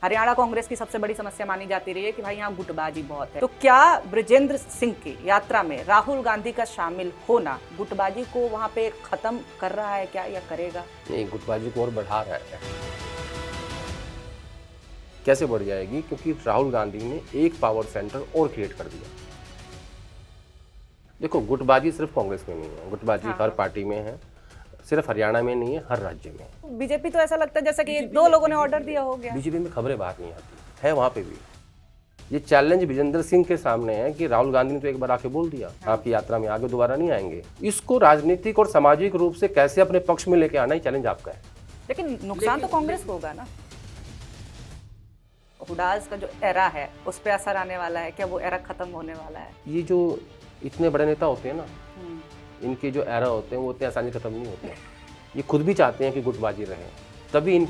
हरियाणा कांग्रेस की सबसे बड़ी समस्या मानी जाती रही है कि भाई यहाँ गुटबाजी बहुत है। तो क्या बृजेंद्र सिंह की यात्रा में राहुल गांधी का शामिल होना गुटबाजी को वहाँ पे खत्म कर रहा है क्या, या करेगा? नहीं, गुटबाजी को और बढ़ा रहा है। कैसे बढ़ जाएगी? क्योंकि राहुल गांधी ने एक पावर सेंटर और क्रिएट कर दिया। देखो, गुटबाजी सिर्फ कांग्रेस में नहीं है, गुटबाजी हर पार्टी में है, सिर्फ हरियाणा में नहीं है, हर राज्य में है। बीजेपी तो ऐसा लगता है जैसा कि दो लोगों ने ऑर्डर दिया हो गया। बीजेपी में खबरें बाहर नहीं आती है, वहां पे भी ये चैलेंज बृजेंद्र सिंह के सामने है कि राहुल गांधी ने तो एक बार आके बोल दिया, आपकी यात्रा में आगे दोबारा नहीं आएंगे। इसको राजनीतिक और सामाजिक रूप से कैसे अपने पक्ष में लेके आना ही चैलेंज आपका है। लेकिन नुकसान तो कांग्रेस को होगा ना। हुडास का जो एरा है उस पर असर आने वाला है क्या? वो एरा खत्म होने वाला है? ये जो इतने बड़े नेता होते हैं ना, इनके जो एरा होते हैं वो इतने आसानी खत्म नहीं होते। ये खुद भी चाहते हैं कि गुटबाजी रहे, तभी इन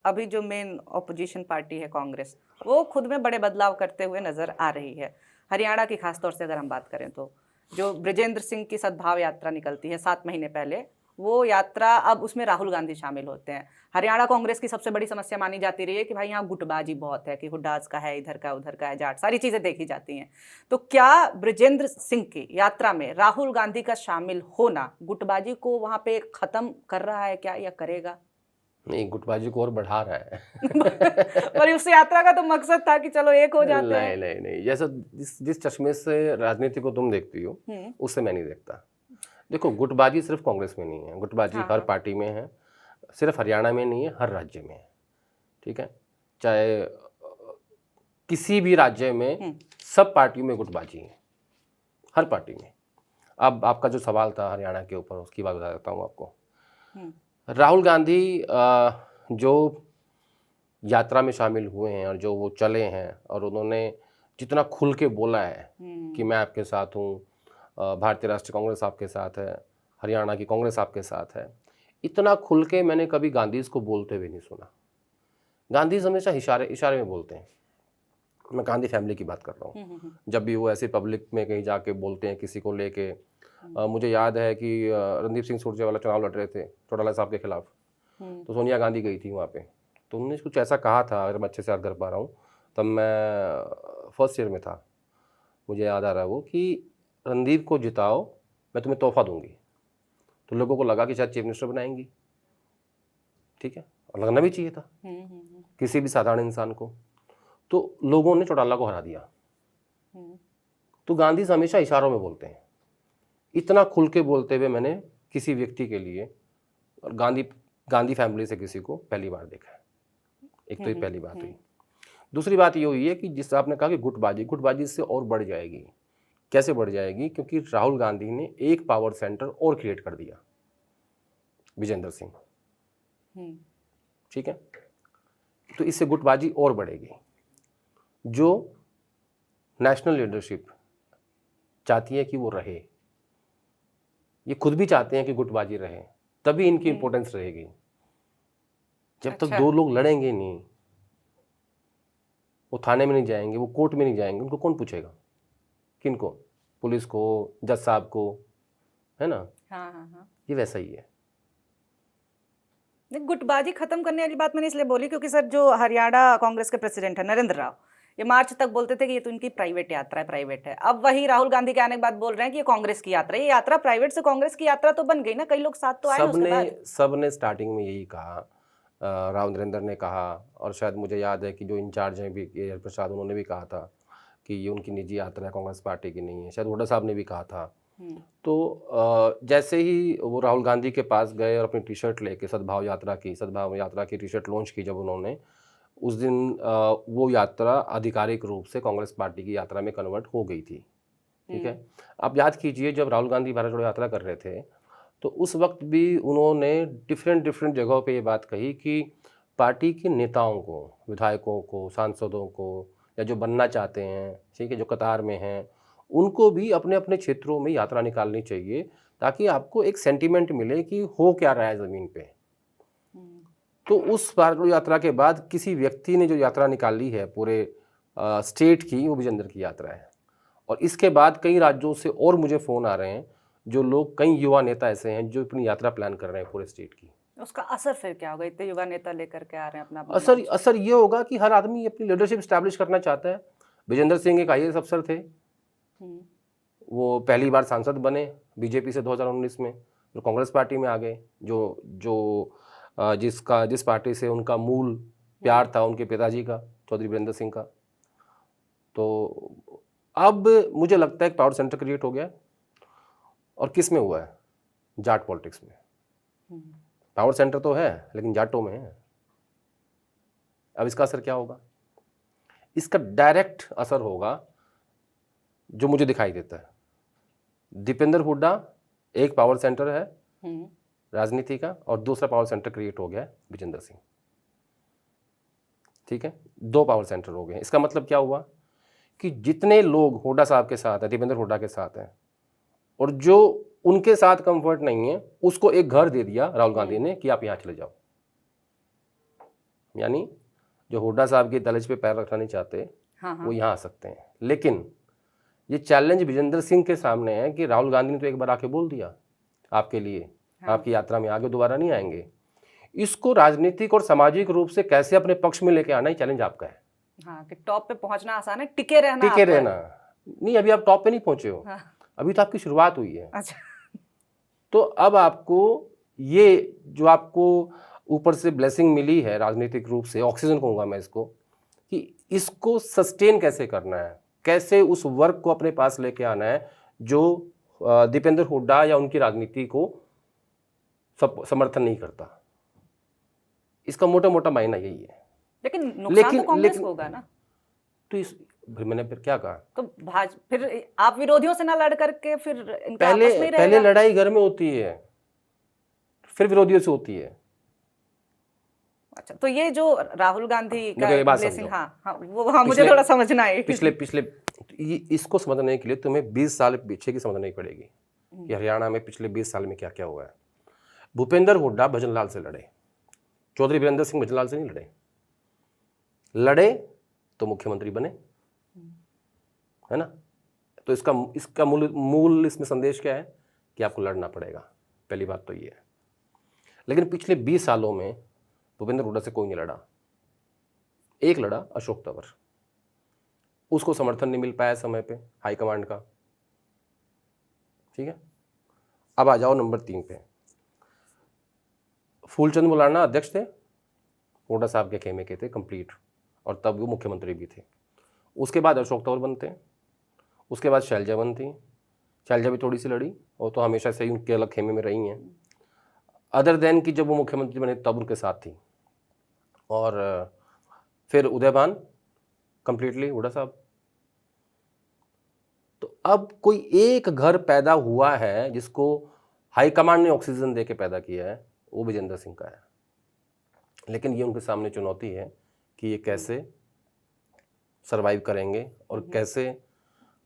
अभी जो मेन ऑपोजिशन पार्टी है कांग्रेस, वो खुद में बड़े बदलाव करते हुए नजर आ रही है। हरियाणा की खासतौर से अगर हम बात करें तो जो बृजेंद्र सिंह की सद्भाव यात्रा निकलती है 7 महीने पहले, वो यात्रा अब उसमें राहुल गांधी शामिल होते हैं। हरियाणा कांग्रेस की सबसे बड़ी समस्या मानी जाती रही है कि भाई यहाँ गुटबाजी बहुत है, कि हुड्डास का है, इधर का उधर का है, जाट, सारी चीजें देखी जाती हैं। तो क्या बृजेंद्र सिंह की यात्रा में राहुल गांधी का शामिल होना गुटबाजी को वहां पे खत्म कर रहा है क्या, या करेगा? नहीं, गुटबाजी को और बढ़ा रहा है। पर उस यात्रा का तो मकसद था कि चलो एक हो जाते हैं। नहीं, जैसा जिस चश्मे से राजनीति को तुम देखती हो उससे मैं नहीं देखता। देखो, गुटबाजी सिर्फ कांग्रेस में नहीं है, गुटबाजी हर पार्टी में है, सिर्फ हरियाणा में नहीं है, हर राज्य में है। ठीक है, चाहे किसी भी राज्य में सब पार्टियों में गुटबाजी है, हर पार्टी में। अब आपका जो सवाल था हरियाणा के ऊपर, उसकी बात बता देता हूँ आपको। राहुल गांधी जो यात्रा में शामिल हुए हैं और जो वो चले हैं और उन्होंने जितना खुल के बोला है कि मैं आपके साथ हूँ, भारतीय राष्ट्रीय कांग्रेस आपके साथ है, हरियाणा की कांग्रेस आपके साथ है, इतना खुल के मैंने कभी गांधी को बोलते हुए नहीं सुना। गांधी हमेशा इशारे में बोलते हैं। मैं गांधी फैमिली की बात कर रहा हूँ। जब भी वो ऐसे पब्लिक में कहीं जाके बोलते हैं किसी को लेके, मुझे याद है कि रणदीप सिंह सुरजेवाला चुनाव लड़ रहे थे चौटाला साहब के खिलाफ, तो सोनिया गांधी गई थी वहाँ पे, तो उन्होंने कुछ ऐसा कहा था, अगर मैं अच्छे से याद कर पा रहा हूँ, तब मैं फर्स्ट ईयर में था, मुझे याद आ रहा है वो, कि रणदीप को जिताओ, मैं तुम्हें तोहफा दूंगी। तो लोगों को लगा कि शायद चीफ मिनिस्टर बनाएंगी। ठीक है, और लगना भी चाहिए था किसी भी साधारण इंसान को। तो लोगों ने चौटाला को हरा दिया। तो गांधी हमेशा इशारों में बोलते हैं, इतना खुल के बोलते हुए मैंने किसी व्यक्ति के लिए और गांधी फैमिली से किसी को पहली बार देखा है। एक तो ये पहली बात हुई। दूसरी बात ये हुई है कि जिस आपने कहा कि गुटबाजी इससे और बढ़ जाएगी। कैसे बढ़ जाएगी? क्योंकि राहुल गांधी ने एक पावर सेंटर और क्रिएट कर दिया, बृजेंद्र सिंह। ठीक है, तो इससे गुटबाजी और बढ़ेगी। जो नेशनल लीडरशिप चाहती है कि वो रहे, ये खुद भी चाहते हैं कि गुटबाजी रहे, तभी इनकी इंपॉर्टेंस रहेगी। जब तक दो लोग लड़ेंगे नहीं, वो थाने में नहीं जाएंगे, वो कोर्ट में नहीं जाएंगे, उनको कौन पूछेगा? किनको? पुलिस को, जज साहब को, है ना? हाँ। ये वैसा ही है। गुटबाजी खत्म करने वाली बात मैंने इसलिए बोली क्योंकि सर, जो हरियाणा कांग्रेस के प्रेसिडेंट है नरेंद्र राव, ये मार्च तक बोलते थे कि ये तो इनकी प्राइवेट यात्रा है, प्राइवेट है। अब वही राहुल गांधी के आने के बाद बोल रहे हैं कि ये कांग्रेस की यात्रा है। ये यात्रा प्राइवेट से कांग्रेस की यात्रा तो बन गई ना, कई लोग साथ तो आए उसके बाद। सबने स्टार्टिंग में यही कहा, राव नरेंद्र ने कहा, और शायद मुझे याद है कि जो इंचार्ज हैं भी प्रसाद, उन्होंने भी कहा था कि ये उनकी निजी यात्रा है, कांग्रेस पार्टी की नहीं है। शायद हुड्डा साहब ने भी कहा था। तो जैसे ही वो राहुल गांधी के पास गए और अपनी टी शर्ट लेके सद्भाव यात्रा की टी शर्ट लॉन्च की जब उन्होंने, उस दिन वो यात्रा आधिकारिक रूप से कांग्रेस पार्टी की यात्रा में कन्वर्ट हो गई थी। ठीक है, आप याद कीजिए जब राहुल गांधी भारत जोड़ो यात्रा कर रहे थे, तो उस वक्त भी उन्होंने डिफरेंट जगहों पे ये बात कही कि पार्टी के नेताओं को, विधायकों को, सांसदों को, या जो बनना चाहते हैं, ठीक है, जो कतार में हैं, उनको भी अपने अपने क्षेत्रों में यात्रा निकालनी चाहिए, ताकि आपको एक सेंटीमेंट मिले कि हो क्या रहा है ज़मीन पे। तो उस भारत यात्रा के बाद किसी व्यक्ति ने जो यात्रा निकाली है पूरे स्टेट की, वो बृजेंद्र की यात्रा है। और इसके बाद कई राज्यों से और मुझे फ़ोन आ रहे हैं जो लोग, कई युवा नेता ऐसे हैं जो अपनी यात्रा प्लान कर रहे हैं पूरे स्टेट की। उसका असर फिर क्या होगा? इतने युवा नेता लेकर के आ रहे हैं अपना असर ये होगा कि हर आदमी अपनी लीडरशिप स्टैब्लिश करना चाहता है। विजेंद्र सिंह एक IAS अफसर थे, वो पहली बार सांसद बने बीजेपी से 2019 में, जो कांग्रेस पार्टी में आ गए, जिस पार्टी से उनका मूल प्यार था उनके पिताजी का, चौधरी वीरेंद्र सिंह का। तो अब मुझे लगता है एक पावर सेंटर क्रिएट हो गया। और किस में हुआ है? जाट पॉलिटिक्स में। पावर सेंटर तो है लेकिन जाटों में है। अब इसका असर क्या होगा? इसका डायरेक्ट असर होगा जो मुझे दिखाई देता है, दीपेंद्र हुड्डा एक पावर सेंटर है राजनीति का, और दूसरा पावर सेंटर क्रिएट हो गया है विजेंद्र सिंह। ठीक है, 2 पावर सेंटर हो गए। इसका मतलब क्या हुआ कि जितने लोग हुड्डा साहब के साथ हैं, दीपेंद्र हुड्डा के साथ हैं, और जो उनके साथ कंफर्ट नहीं है, उसको एक घर दे दिया राहुल गांधी ने कि आप यहां चले जाओ। यानी जो हुड्डा साहब की दहलीज पे पैर रखना नहीं चाहते, वो यहां आ सकते हैं। लेकिन ये चैलेंज विजेंद्र सिंह के सामने है कि राहुल गांधी ने तो एक बार आके बोल दिया आपके लिए, आपकी यात्रा में आगे दोबारा नहीं आएंगे। इसको राजनीतिक और सामाजिक रूप से कैसे अपने पक्ष में लेके आना ही चैलेंज आपका है। हाँ, कि टॉप पे पहुंचना आसान है, टिके रहना नहीं, अभी आप टॉप पे नहीं पहुंचे हो। अभी तो आपकी शुरुआत हुई है। अच्छा। तो अब आपको ये जो आपको ऊपर से ब्लेसिंग मिली है राजनीतिक रूप से, ऑक्सीजन कहूँगा मैं इसको, कि इसको सस्टेन कैसे करना है, कैसे उस वर्क को अपने पास लेके आना है जो दीपेंद्र हुड्डा या उनकी राजनीति को समर्थन नहीं करता। इसका मोटा मोटा मायना यही है। लेकिन नुकसान तो कांग्रेस को होगा ना। तो मैंने फिर क्या कहा? तो फिर आप विरोधियों से ना लड़ करके फिर इनका आपस में ही रहेगा। पहले लड़ाई घर में होती है, फिर विरोधियों से होती है। अच्छा, तो ये जो राहुल गांधी का ब्लेसिंग, मुझे थोड़ा समझना है। पिछले इसको समझने के लिए तुम्हें 20 साल पीछे की समझनी पड़ेगी कि हरियाणा में पिछले 20 साल में क्या क्या हुआ है। भूपेंद्र हुड्डा भजनलाल से लड़े, चौधरी वीरेंद्र सिंह भजनलाल से नहीं लड़े तो मुख्यमंत्री बने, है ना। तो इसका मूल इसमें संदेश क्या है कि आपको लड़ना पड़ेगा। पहली बात तो ये है। लेकिन पिछले 20 सालों में भूपेंद्र हुड्डा से कोई नहीं लड़ा। एक लड़ा अशोक तंवर, उसको समर्थन नहीं मिल पाया समय पे हाईकमांड का। ठीक है, अब आ जाओ नंबर 3 पे। फूलचंद मुलाना अध्यक्ष थे, हुड्डा साहब के खेमे के थे कंप्लीट, और तब वो मुख्यमंत्री भी थे। उसके बाद अशोक तंवर बनते हैं, उसके बाद शैलजा बनती। शैलजा भी थोड़ी सी लड़ी, और तो हमेशा से ही उनके अलग खेमे में रही हैं। अदर देन की जब वो मुख्यमंत्री बने तब उनके साथ थी। और फिर उदयभान कंप्लीटली हुड्डा साहब। तो अब कोई एक घर पैदा हुआ है जिसको हाईकमांड ने ऑक्सीजन दे के पैदा किया है, वो विजेंद्र सिंह का है। लेकिन ये उनके सामने चुनौती है कि ये कैसे सरवाइव करेंगे, और कैसे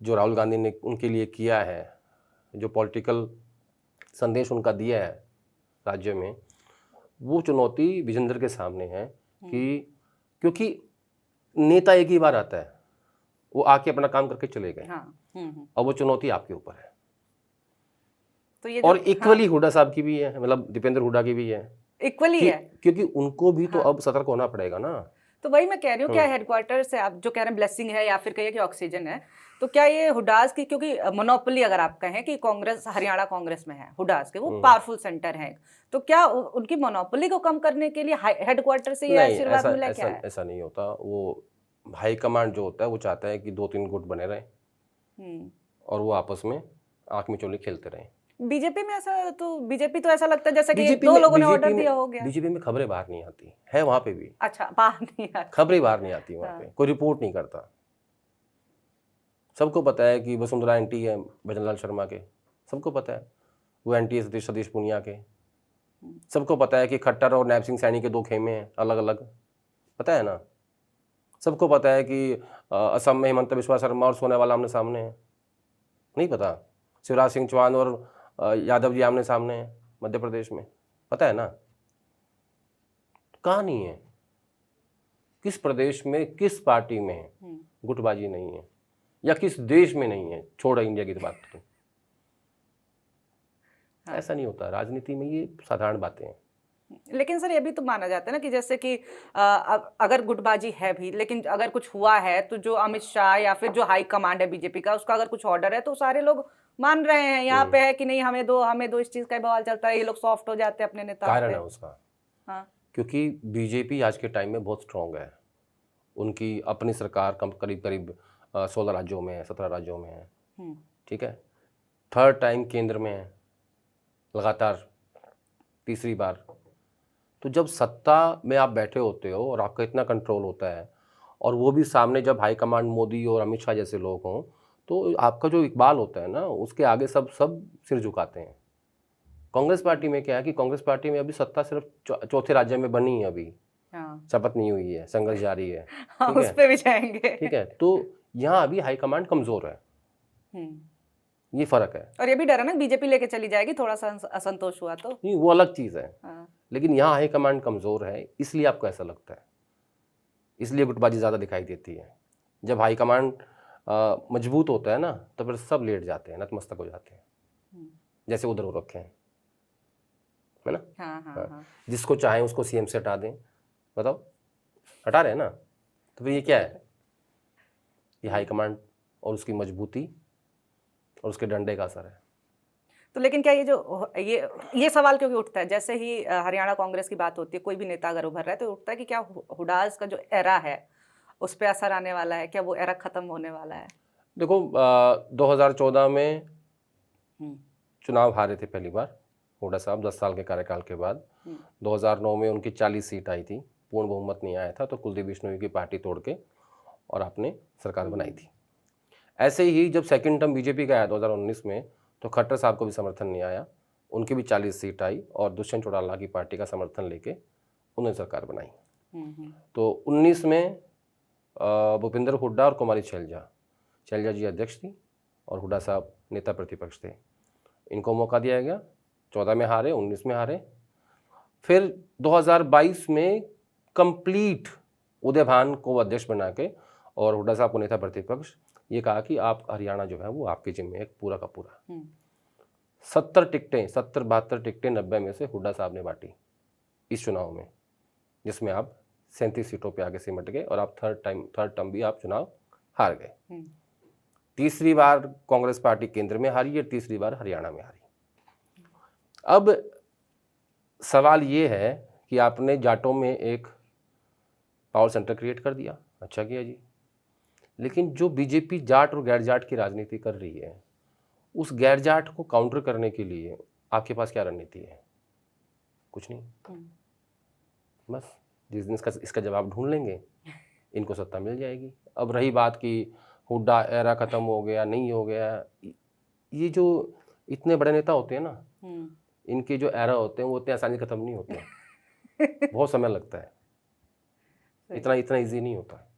जो राहुल गांधी ने उनके लिए किया है, जो पॉलिटिकल संदेश उनका दिया है राज्य में, वो चुनौती विजेंद्र के सामने है। कि क्योंकि नेता एक ही बार आता है, वो आके अपना काम करके चले गए। और वो चुनौती आपके ऊपर है। तो ये और इक्वली हुड्डा साहब की भी है, मतलब दीपेंद्र हुड्डा की भी है, इक्वली है, क्योंकि उनको भी तो अब सतर्क होना पड़ेगा ना। तो वही मैं कह रही हूँ, क्या हेडक्वार्टर से आप जो कह रहे हैं ब्लेसिंग है या फिर कहिए कि ऑक्सीजन है, तो क्या ये हुड्डास की, क्योंकि मोनोपोली अगर आप कहें कि कांग्रेस, हरियाणा कांग्रेस में है हुड्डास के, वो पावरफुल सेंटर है, तो क्या उनकी मोनोपोली को कम करने के लिए हेडक्वार्टर से ये आशीर्वाद मिला? क्या ऐसा नहीं होता। वो हाईकमांड जो होता है वो चाहता है कि 2-3 गुट बने रहे और वो आपस में आंख में चोली खेलते रहे। बीजेपी में ऐसा, तो बीजेपी तो ऐसा लगता है जैसे कि 2 लोगों ने ऑर्डर दिया हो गया। बीजेपी में खबरें बाहर नहीं आती है, वहां पे भी। अच्छा, बाहर नहीं आती, खबरें बाहर नहीं आती वहां पे, कोई रिपोर्ट नहीं करता। सबको पता है कि वसुंधरा एंटी है भजनलाल शर्मा के, सबको पता है वो एंटी है सतीश पुनिया के। सबको पता है कि खट्टर और नैब सिंह सैनी के 2 खेमे हैं अलग अलग, पता है ना। सबको पता है कि असम में हिमंत बिस्वा शर्मा और सोनेवाला आमने सामने हैं, नहीं पता। शिवराज सिंह चौहान और यादव जी आमने सामने हैं मध्य प्रदेश में, पता है ना। कहाँ नहीं है, किस प्रदेश में, किस पार्टी में गुटबाजी नहीं है, या किस देश में नहीं है, छोड़ इंडिया की बात। हाँ। ऐसा नहीं होता, राजनीति में ये साधारण बातें हैं। लेकिन सर ये भी तो माना जाता है ना कि जैसे कि अगर गुटबाजी है भी, लेकिन अगर कुछ हुआ है तो जो अमित शाह या फिर जो हाई कमांड है बीजेपी का, उसका अगर कुछ ऑर्डर है तो सारे लोग मान रहे हैं। यहाँ पे है कि नहीं हमें दो, इस चीज का ही बवाल चलता है, ये लोग सॉफ्ट हो जाते हैं अपने नेता कारण पे। है उसका, हाँ। क्योंकि बीजेपी आज के टाइम में बहुत स्ट्रांग है। उनकी अपनी सरकार करीब करीब 16 राज्यों में है, 17 राज्यों में है, ठीक है। थर्ड टाइम केंद्र में है लगातार, तीसरी बार। तो जब सत्ता में आप बैठे होते हो और आपका इतना कंट्रोल होता है, और वो भी सामने जब हाईकमांड मोदी और अमित शाह जैसे लोग हों, तो आपका जो इकबाल होता है ना, उसके आगे सब सिर झुकाते हैं। कांग्रेस पार्टी में क्या है कि कांग्रेस पार्टी में अभी सत्ता सिर्फ चौथे राज्य में बनी है, अभी हाँ। शपथ नहीं हुई है, संघर्ष जारी है। हाँ, ठीक उस है, पे भी जाएंगे। ठीक है। तो यहाँ अभी हाईकमांड कमजोर है, ये फर्क है। और ये भी डर है ना बीजेपी लेके चली जाएगी, थोड़ा सा असंतोष हुआ तो। नहीं, वो अलग चीज़ है। हाँ। लेकिन यहाँ हाईकमांड कमजोर है, इसलिए आपको ऐसा लगता है, इसलिए गुटबाजी ज़्यादा दिखाई देती है। जब हाईकमांड मजबूत होता है ना, तो फिर सब लेट जाते हैं, नतमस्तक हो जाते हैं, जैसे उधर हो रखे हैं, है ना। हाँ, हाँ, हाँ। हाँ। जिसको चाहें उसको सीएम से हटा दें, बताओ, हटा रहे हैं ना। तो फिर ये क्या है, ये हाईकमांड और उसकी मजबूती और उसके डंडे का असर है। तो लेकिन क्या ये सवाल क्योंकि उठता है, जैसे ही हरियाणा कांग्रेस की बात होती है, कोई भी नेता अगर उभर रहा है तो उठता है कि क्या हुडास का जो एरा है उस पर असर आने वाला है, क्या वो एरा खत्म होने वाला है? देखो 2014 में चुनाव हारे थे पहली बार हुड्डा साहब, 10 साल के कार्यकाल के बाद। 2009 में उनकी 40 सीट आई थी, पूर्ण बहुमत नहीं आया था, तो कुलदीप बिश्नोई की पार्टी तोड़ के और आपने सरकार बनाई थी। ऐसे ही जब सेकंड टर्म बीजेपी का आया 2019 में, तो खट्टर साहब को भी समर्थन नहीं आया, उनकी भी 40 सीट आई और दुष्यंत चौटाला की पार्टी का समर्थन लेके उन्होंने सरकार बनाई। तो 19 में भूपेंद्र हुड्डा और कुमारी शैलजा जी अध्यक्ष थी और हुड्डा साहब नेता प्रतिपक्ष थे। इनको मौका दिया गया, 14 में हारे, 19 में हारे। फिर 2022 में कंप्लीट उदय भान को अध्यक्ष बना के और हुड्डा साहब को नेता प्रतिपक्ष, ये कहा कि आप हरियाणा जो है वो आपके जिम्मे है पूरा का पूरा। 70 टिकटें, 72 टिकटें 90 में से हुड्डा साहब ने बांटी इस चुनाव में, जिसमें आप 37 सीटों पे आगे सिमट गए और आप थर्ड टर्म भी आप चुनाव हार गए। तीसरी बार कांग्रेस पार्टी केंद्र में हारी और तीसरी बार हरियाणा में हारी। अब सवाल ये है कि आपने जाटों में एक पावर सेंटर क्रिएट कर दिया, अच्छा किया जी, लेकिन जो बीजेपी जाट और गैर जाट की राजनीति कर रही है, उस गैर जाट को काउंटर करने के लिए आपके पास क्या रणनीति है? कुछ नहीं। बस जिस दिन इसका जवाब ढूंढ लेंगे, इनको सत्ता मिल जाएगी। अब रही बात कि हुड्डा एरा खत्म हो गया, नहीं हो गया, ये जो इतने बड़े नेता होते हैं ना, इनके जो एरा होते हैं वो इतने आसानी खत्म नहीं होते हैं। बहुत समय लगता है, इतना इजी नहीं होता है।